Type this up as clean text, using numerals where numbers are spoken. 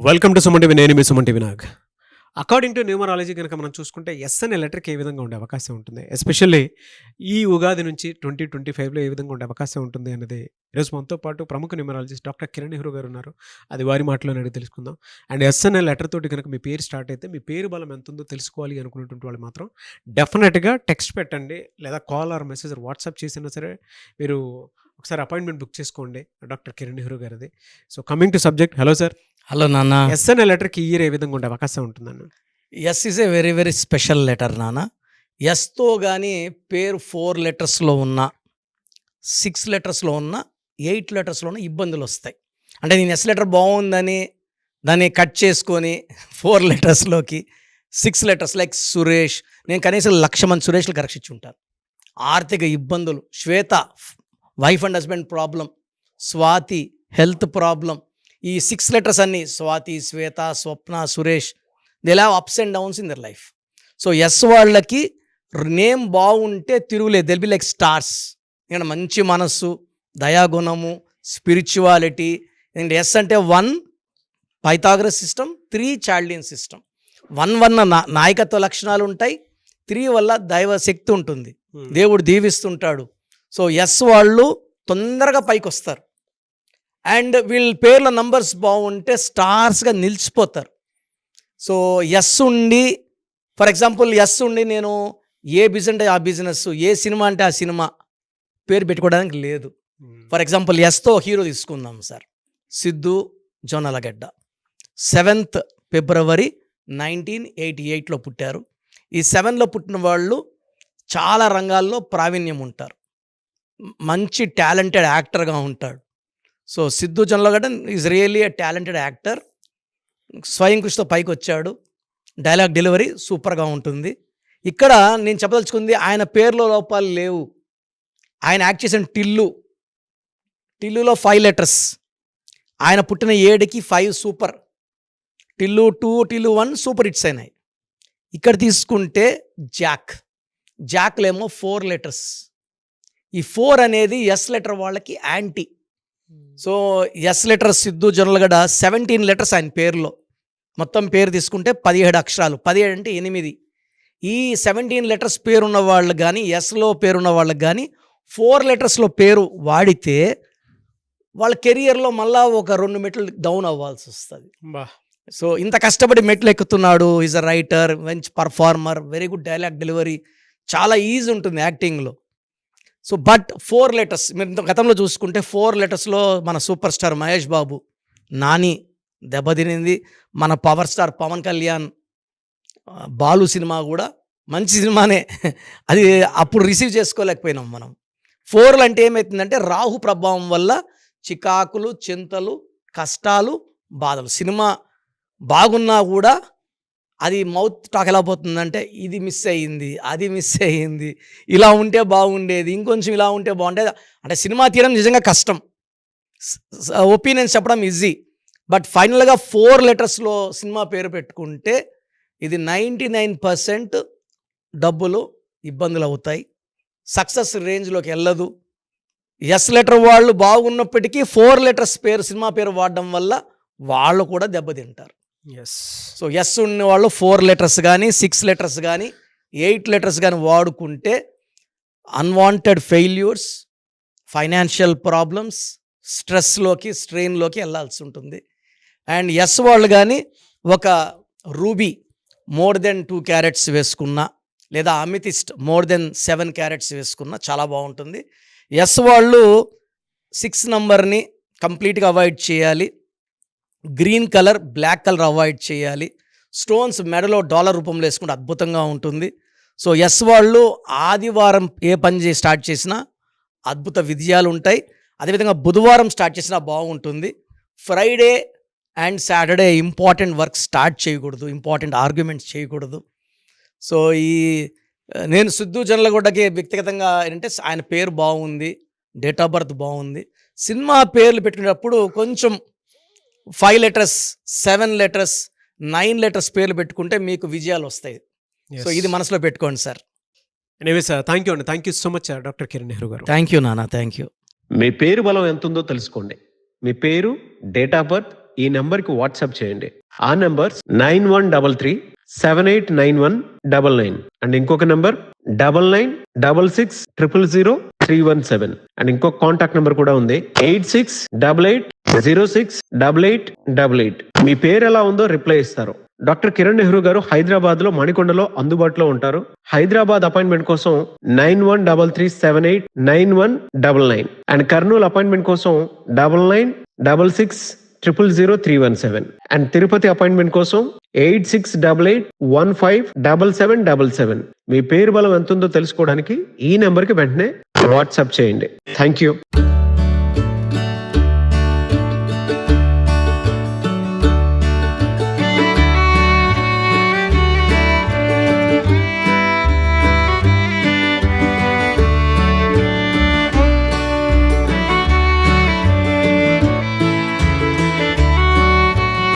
Welcome to Suman TV. నేను మీ Suman TV Nag. According to numerology కనుక మనం చూసుకుంటే ఎస్ అనే లెటర్కి ఏ విధంగా ఉండే అవకాశం ఉంటుంది, ఎస్పెషల్లీ ఈ ఉగాది నుంచి 2025లో ఏ విధంగా ఉండే అవకాశం ఉంటుంది అనేది ఈరోజు మనతో పాటు ప్రముఖ న్యూమరాలజిస్ట్ డాక్టర్ కిరణ్ నెహ్రూ గారు ఉన్నారు. అది వారి మాటలోనే అడిగి తెలుసుకుందాం. అండ్ ఎస్ అనే లెటర్ తోటి కనుక మీ పేరు స్టార్ట్ అయితే మీ పేరు బలం ఎంత ఉందో తెలుసుకోవాలి అనుకున్నటువంటి వాళ్ళు మాత్రం డెఫినెట్గా టెక్స్ట్ పెట్టండి, లేదా కాల్ ఆర్ మెసేజ్ వాట్సాప్ చేసినా సరే మీరు ఒకసారి అపాయింట్మెంట్ బుక్ చేసుకోండి డాక్టర్ కిరణ్ నెహ్రూ గారిది. So coming to subject, hello sir. Hello నాన్న. ఎస్ అనే లెటర్కి ఇయర్ ఏ విధంగా ఉండే అవకాశం ఉంటుందన్న? S is a very very special letter నాన్న. ఎస్తో కానీ పేరు 4 లెటర్స్లో ఉన్న, 6 లెటర్స్లో ఉన్న, 8 లెటర్స్లో ఉన్న ఇబ్బందులు వస్తాయి. అంటే నేను ఎస్ లెటర్ బాగుందని దాన్ని కట్ చేసుకొని 4 లెటర్స్లోకి 6 లెటర్స్ లైక్ సురేష్, నేను కనీసం 1,00,000 మంది సురేష్లు కరెక్ట్ ఉంటాను. ఆర్థిక ఇబ్బందులు, Shweta wife and husband problem, Swathi health problem, ఈ 6 లెటర్స్ అన్నీ Swathi, Shweta, Swapna, Suresh, they have ups and downs in their life. So yes వాళ్ళకి నేమ్ బాగుంటే తిరుగులేదు, దెల్ బి లైక్ స్టార్స్. ఇక్కడ మంచి మనస్సు, దయాగుణము, స్పిరిచువాలిటీ. అండ్ ఎస్ అంటే 1 పైథాగరస్ సిస్టమ్, 3 చాల్డియన్ సిస్టమ్. 1 వల్ల నాయకత్వ లక్షణాలు ఉంటాయి, 3 వల్ల దైవ శక్తి ఉంటుంది, దేవుడు దీవిస్తుంటాడు. సో ఎస్ వాళ్ళు తొందరగా పైకి వస్తారు. అండ్ వీళ్ళ పేర్ల నంబర్స్ బాగుంటే స్టార్స్గా నిలిచిపోతారు. సో ఎస్ ఉండి, ఫర్ ఎగ్జాంపుల్ ఎస్ ఉండి నేను ఏ బిజినెస్ అంటే ఆ బిజినెస్, ఏ సినిమా అంటే ఆ సినిమా పేరు పెట్టుకోవడానికి లేదు. ఫర్ ఎగ్జాంపుల్ ఎస్తో హీరో తీసుకుందాం సార్, సిద్ధు జొన్నలగడ్డ. 7th ఫిబ్రవరి 1988లో పుట్టారు. ఈ 7లో పుట్టిన వాళ్ళు చాలా రంగాల్లో ప్రావీణ్యం ఉంటారు, మంచి టాలెంటెడ్ యాక్టర్గా ఉంటాడు. So Siddhu Jonnalagadda is really a talented actor. స్వయం కృషితో పైకి వచ్చాడు, డైలాగ్ డెలివరీ సూపర్గా ఉంటుంది. ఇక్కడ నేను చెప్పదలుచుకుంది, ఆయన పేర్లో లోపాలు లేవు. ఆయన యాక్ట్ చేసిన టిల్లులో 5 లెటర్స్, ఆయన పుట్టిన 7కి 5 super, Tillu 2, Tillu 1 super hits అయినాయి. ఇక్కడ తీసుకుంటే జాక్లేమో 4 లెటర్స్. ఈ 4 అనేది ఎస్ లెటర్ వాళ్ళకి anti. So S letter Siddhu Jonnalagadda 17 letters ఆయన పేరులో. మొత్తం పేరు తీసుకుంటే 17 అక్షరాలు, 17 అంటే 8. ఈ 17 లెటర్స్ పేరున్న వాళ్ళు కానీ, ఎస్లో పేరున్న వాళ్ళకి కానీ 4 లెటర్స్లో పేరు వాడితే వాళ్ళ కెరియర్లో మళ్ళా ఒక 2 మెట్లు డౌన్ అవ్వాల్సి వస్తుంది. సో ఇంత కష్టపడి మెట్లు ఎక్కుతున్నాడు, ఈజ్ అ రైటర్, మంచి performer, very good dialogue delivery, చాలా ఈజీ ఉంటుంది యాక్టింగ్లో. సో బట్ 4 లెటర్స్ మీరు గతంలో చూసుకుంటే 4 లెటర్స్లో మన సూపర్ స్టార్ మహేష్ బాబు, నాని దెబ్బతినింది. మన power star Pawan Kalyan, Balu cinema కూడా మంచి సినిమానే, అది అప్పుడు రిసీవ్ చేసుకోలేకపోయినాం మనం. 4 అంటే ఏమవుతుందంటే రాహు ప్రభావం వల్ల చికాకులు, చింతలు, కష్టాలు, బాధలు. సినిమా బాగున్నా కూడా అది మౌత్ టాక్ ఎలా పోతుందంటే, ఇది మిస్ అయ్యింది, అది మిస్ అయ్యింది, ఇలా ఉంటే బాగుండేది, ఇంకొంచెం ఇలా ఉంటే బాగుండేది. అంటే సినిమా తీయడం నిజంగా కష్టం, ఒపీనియన్స్ చెప్పడం ఈజీ. బట్ ఫైనల్గా 4 లెటర్స్లో సినిమా పేరు పెట్టుకుంటే ఇది 99% డబ్బులు ఇబ్బందులు అవుతాయి, సక్సెస్ రేంజ్లోకి వెళ్ళదు. ఎస్ లెటర్ వాళ్ళు బాగున్నప్పటికీ 4 లెటర్స్ పేరు, సినిమా పేరు వాడడం వల్ల వాళ్ళు కూడా దెబ్బతింటారు. సో ఎస్ ఉన్న వాళ్ళు 4 లెటర్స్ కానీ, 6 లెటర్స్ కానీ, 8 లెటర్స్ కానీ వాడుకుంటే అన్వాంటెడ్ ఫెయిల్యూర్స్, ఫైనాన్షియల్ ప్రాబ్లమ్స్, స్ట్రెస్లోకి, స్ట్రెయిన్లోకి వెళ్ళాల్సి ఉంటుంది. అండ్ ఎస్ వాళ్ళు కానీ ఒక రూబీ మోర్ దెన్ 2 క్యారెట్స్ వేసుకున్నా, లేదా అమితిస్ట్ మోర్ దెన్ 7 క్యారెట్స్ వేసుకున్నా చాలా బాగుంటుంది. ఎస్ వాళ్ళు 6 నంబర్ని కంప్లీట్గా అవాయిడ్ చేయాలి, green colour, black colour avoid చేయాలి. స్టోన్స్ మెడలో డాలర్ రూపంలో వేసుకుంటే అద్భుతంగా ఉంటుంది. సో ఎస్ వాళ్ళు ఆదివారం ఏ పని స్టార్ట్ చేసినా అద్భుత విజయాలు ఉంటాయి. అదేవిధంగా బుధవారం స్టార్ట్ చేసినా బాగుంటుంది. Friday and Saturday important work start చేయకూడదు, ఇంపార్టెంట్ ఆర్గ్యుమెంట్స్ చేయకూడదు. సో నేను సిద్ధు జొన్నలగడ్డకి వ్యక్తిగతంగా ఏంటంటే ఆయన పేరు బాగుంది, డేట్ ఆఫ్ బర్త్ బాగుంది. సినిమా పేర్లు పెట్టుకునేటప్పుడు కొంచెం 5 లెటర్స్, 7 లెటర్స్, 9 లెటర్స్ పేర్లు పెట్టుకుంటే మీకు విజయాలు వస్తాయి. సో ఇది మనసులో పెట్టుకోండి sir. Anyway sir, thank you అండి. Thank you so much doctor Kiran Nehru garu. Thank you నాన్న, థ్యాంక్ యూ. మీ పేరు బలం ఎంత ఉందో తెలుసుకోండి. మీ పేరు, డేట్ ఆఫ్ బర్త్, ఈ నెంబర్కి వాట్సాప్ చేయండి. ఆ నెంబర్ 9133789199 అండ్ ఇంకొక నెంబర్ 9966000317 అండ్ ఇంకొక కాంటాక్ట్ నెంబర్ కూడా ఉంది 8688068888. మీ పేరు ఎలా ఉందో రిప్లై ఇస్తారు. డాక్టర్ కిరణ్ నెహ్రూ గారు హైదరాబాద్ లో మణికొండలో అందుబాటులో ఉంటారు. హైదరాబాద్ అపాయింట్మెంట్ కోసం 9133789199 అండ్ కర్నూలు అపాయింట్మెంట్ కోసం 9966000317 అండ్ తిరుపతి అపాయింట్మెంట్ కోసం 8688157777. మీ పేరు బలం ఎంత ఉందో తెలుసుకోవడానికి ఈ నెంబర్కి వెంటనే వాట్సాప్ చేయండి. Thank you.